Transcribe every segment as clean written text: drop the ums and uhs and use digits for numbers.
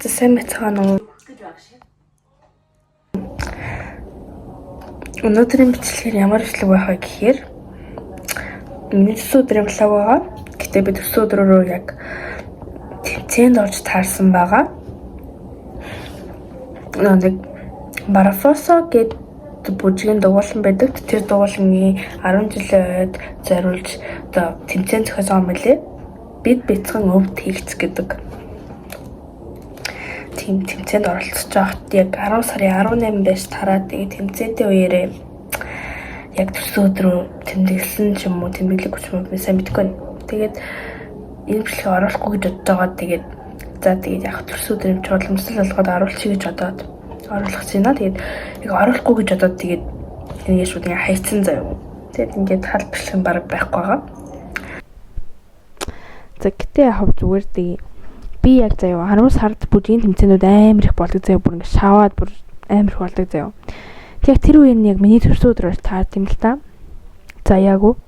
За сайн мэцхан уу. Өнөөдрийн бичлэгээр ямар бичлэг байх вэ гэхээр миний төсөө өдрийн блог байгаа. Гэтэ би төсөө өдөр рүү яг тэмцээнд орж таарсан байгаа. Нэг Марафосо гэдэг бүжгийн дугуулсан байдаг. Тэр дугуулны 10 жилийн ойд зориулж одоо тэмцээн зохиосон юм билээ. Бид бяцхан өвд хийгц гэдэг тийм тэмцээнд оролцож байхад яг 10 сарын 18 байж тараад тэгээд тэмцээний үеэрээ яг төсөө өдрөө тэмдэглэсэн ч юм уу тэмдэглэх гэж юм би сайн мэдэхгүй байна. Тэгээд энэ бичлэгийг оруулахгүй гэж бодож байгаа. Тэгээд яг төсөө өдрийн чухламжлал болгоод оруулчих гэж бодоод оруулах чинь. Тэгээд яг оруулахгүй гэж бодоод тэгээд энэ шууд ингээ хайцсан заяа. Тэгээд ингээд хал бичлэг баг байхгүй байгаа. За гэтээ яг зүгээр би яг заяа 10 сард бүжгийн тэмцээнүүд амар их болдог заяа, бүр ингээ шаваад бүр амар их болдог заяа. Тэг тэр үеэр нь яг миний төрсөн өдрөөр таард юм л та. За яг уу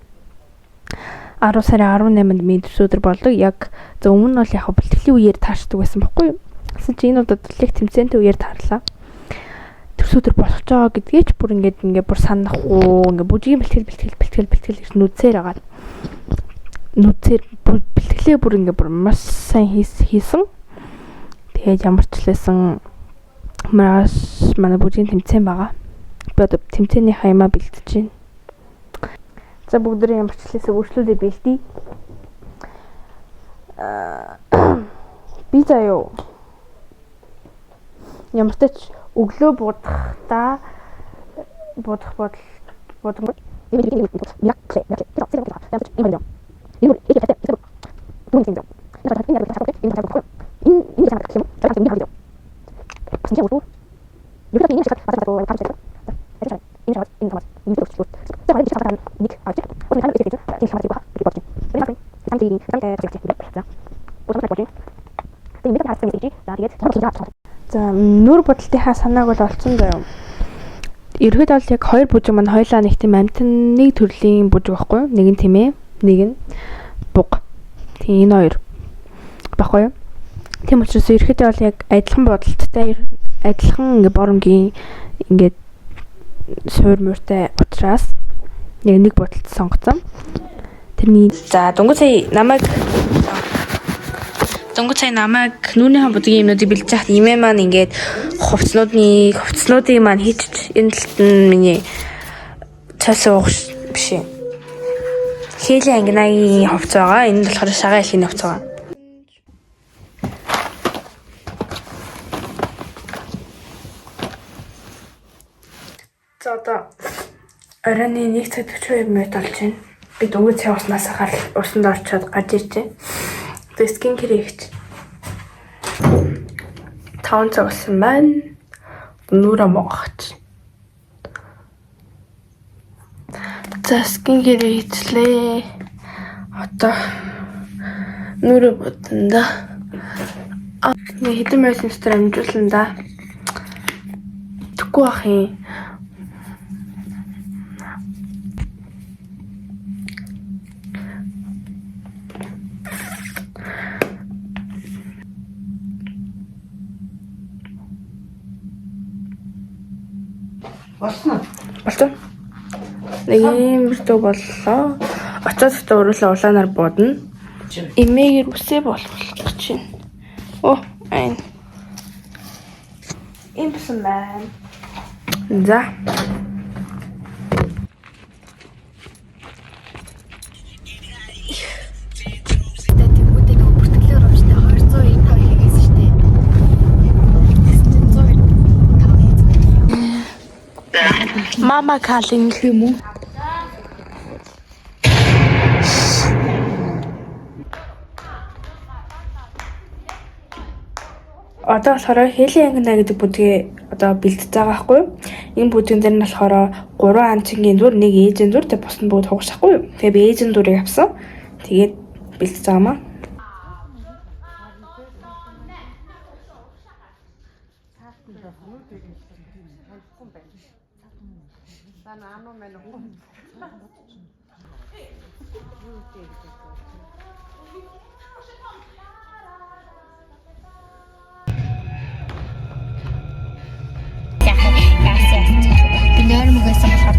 10 сарын 18-нд миний төрсөн өдөр болдог. Яг за өмнө нь бол яг бэлтгэлийн үеэр таарчдаг байсан байхгүй юу? Гэсэн чинь энэ удаад төлөв тэмцээнтэй үеэр таарлаа. Төрсөн өдөр болох жоо гэдгээ ч бүр ингээ бүр санахгүй ингээ бүжгийн бэлтгэл гэж нүцээр агаад нүцээр бэлтгэлээ бүр ингээ бүр маш сайн хийсэн. Тэгээд ямар ч лээсэн манай бүжгийн тэмцээн байгаа. Би одоо тэмцээний хаймаа бэлтэж байна. За бүгдээ ямар ч лээсээ өөрчлөлтөө бэлтий. Би заяа ямар ч өглөө будах За нүур бодолтынхаа санааг бол олцсон заяа. Ерөөд бол яг хоёр бүжиг маань хоёлаа нэг тийм амтны төрлийн бүжиг байхгүй юу? Нэг нь тэмээ, нэг нь буг. Тийм энэ хоёр баггүй юу? Тийм учраас ерөөд бол яг адилхан бодолттой, адилхан ингээ боромгийн ингээ суур мууртай учраас нэг бодолт сонгоцсон. Тэрний за дөнгөж сая намайг нүүрийн бүдгийн юмнуудыг бэлдэж хахад имээ маань ингээд хувцснуудын маань хийчих энэ талд нь миний цаасаа биш ээ. Хээлийн ангинагийн хувц байгаа. Энэ нь болохоор шагаа хэлхийний хувц байгаа. За одоо оройн 1 цаг 42 минут болж байна. Би дөнгөж цай уснаас ахаар усанд орчоод гарч иржээ. Тэгээд скин кэр хийх. 5 цаг болсон байна. Нүрэ могохч. За скин кэр хийлээ. Одоо нүрэ бодонда. Нэг хэдэн мессенжээр амжуулсан да. Тэггүй ах юм. Болсон. Нэг юм битүү боллоо. Очоод та өөрөөсөө улаанаар бодно. Имэгээр үсээ болох гэж байна. Оо, айн. Имсэн байна. За. Мама calling юм уу? Одоо болохоор хээлийн ангина гэдэг бүдгээ одоо бэлдэж байгаа байхгүй юу? Энэ бүдгэн дээр нь болохоор 3 анчингийн дүр, 1 ээжийн дүр, тэг бус нь бүгд хугасахгүй юу? Тэгээ би ээжийн дүрийг авсан. Тэгээд бэлдэж байгаа маа.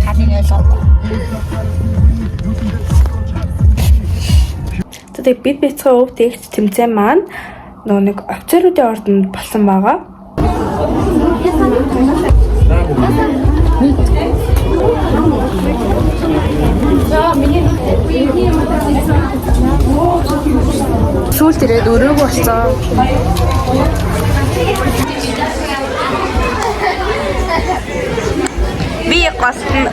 харин ойлгоогүй. Тэгээд бид бяцхан өв тэгт тэмцээн маань нөгөө нэг офицеруудын ордонд болсон байгаа. Сүүлд ирээд өрөөг болсон. Би госн.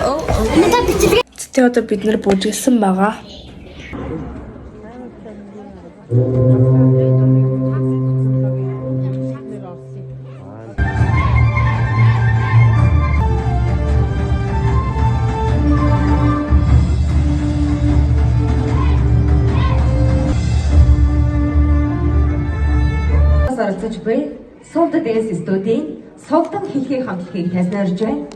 Тэгээ одоо бид нэр бүжиглсэн байгаа. Оролцож буй Сувд дэс студийн Сувдан хэлхий хамтлагийг таньсаарж байна.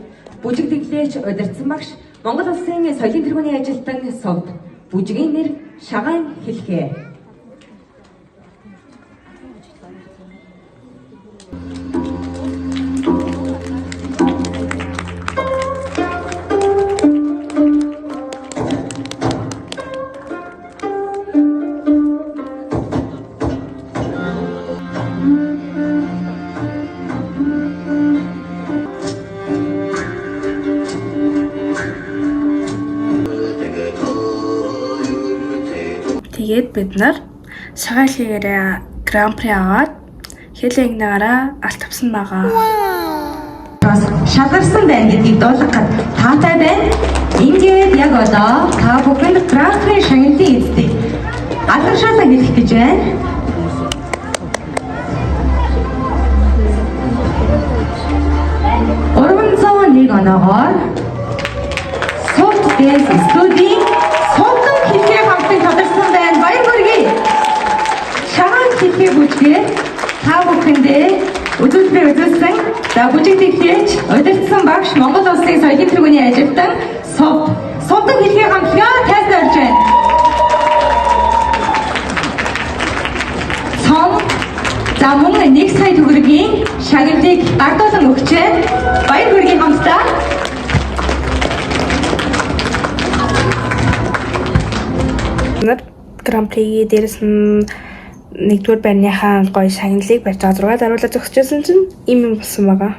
Бүжигдэглээч удирдсан багш Монгол Улсын соёлын тэргүүний ажилтан Сувд. Бүжгийн нэр Шагаан хэлхээ. Тэгээд бид нар шагаалгаараа гран-при аваад хэлэн наараа алт авсан байгаа. Шалгарсан байна гэдгийг дуулгахад таатай байна. Ингээд яг одоо та бүхэнд гран-при шагналын эзэдийг алдаршаалаа хэлэх гэж байна. Нэг оноогоор Сувд дэс студийн Сувдан хэлхээ хамтыг тодорсон байна. Баяр хүргэе. Шагаан хэлхээ бүжгээ та бүхэндээ үзүүлбэр үзүүлсэн. За бүжигдэглээч удирдсан багш Монгол Улсын соёлын тэргүүний ажилтан Сувдан хэлхээ хамтгаа тайлбарлаж байна. За мөн 1 сая төгрөгийн шагналыг гардуулан өгч байна. Баяр хүргэе хамтдаа. Нар гран-при дээрс нь 1-р байрныхаа гоё шагналыг барьж байгаа 6 даруулаад зогсчихсан чинь ийм юм болсон байгаа.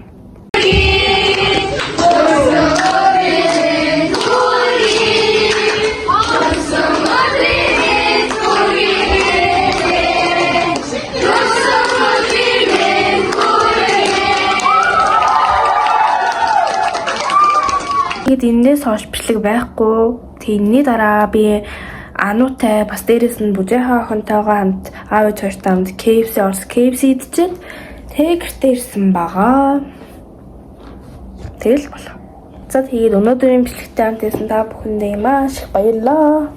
Тэгээд энэс хойш бичлэг байхгүй. Тэрний дараа би Ануутай бас дээрээс нь бүжээхаа охинтойгоо хамт аав ээж хоёртой хамт KFC идчихээд тэгэртээ ирсэн байгаа. Тэгэл болох. За тэгээд өнөөдрийн бичлэгтэй хамт ирсэн та бүхэндээ маш их баярлалаа.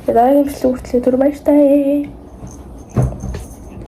Дараагийн бичлэг хүртэл түр баяртай.